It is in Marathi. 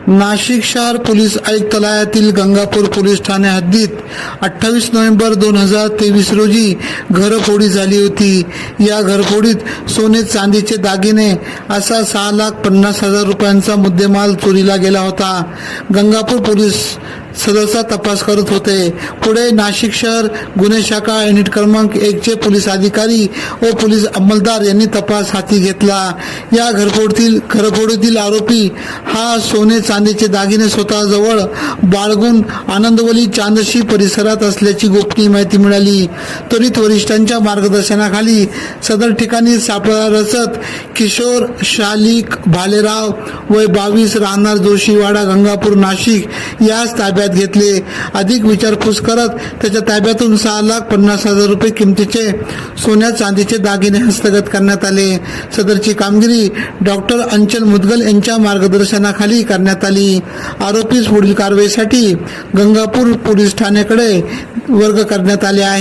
नाशिक शहर पोलीस आयुक्तालयातील गंगापूर पोलीस ठाणे हद्दीत 28 नोव्हेंबर 2023 रोजी घरफोडी झाली होती। या घरफोडीत सोने चांदीचे दागिने असा 6,50,000 रुपयांचा मुद्देमाल चोरीला गेला होता। गंगापूर पोलीस सदस्य तपास करत होते। पुढे नाशिक शहर गुन्हे शाखा युनिट क्रमांक 1 चे पोलीस अधिकारी व पोलीस अंमलदार यांनी तपास हाती घेतला। या घरफोडीतील आरोपी हा सोने चांदीचे दागिने स्वतःजवळ बाळगून आनंदवली चांदशी परिसरात असल्याची गोपनीय माहिती मिळाली। त्वरित वरिष्ठांच्या मार्गदर्शनाखाली सदर ठिकाणी सापळा रचत किशोर शालिक भालेराव वय 22 राहणार जोशीवाडा गंगापूर नाशिक यास ताब्यात घेतले। अधिक विचारपूस करत त्याच्या ताब्यातून 6,50,000 रुपये किमतीचे सोन्या चांदीचे दागिने हस्तगत करण्यात आले। सदरची कामगिरी डॉक्टर अंचल मुदगल यांच्या मार्गदर्शनाखाली करण्यात आली। आरोपीस पुढील कारवाईसाठी गंगापूर पोलीस ठाण्याकडे वर्ग करण्यात आले आहे।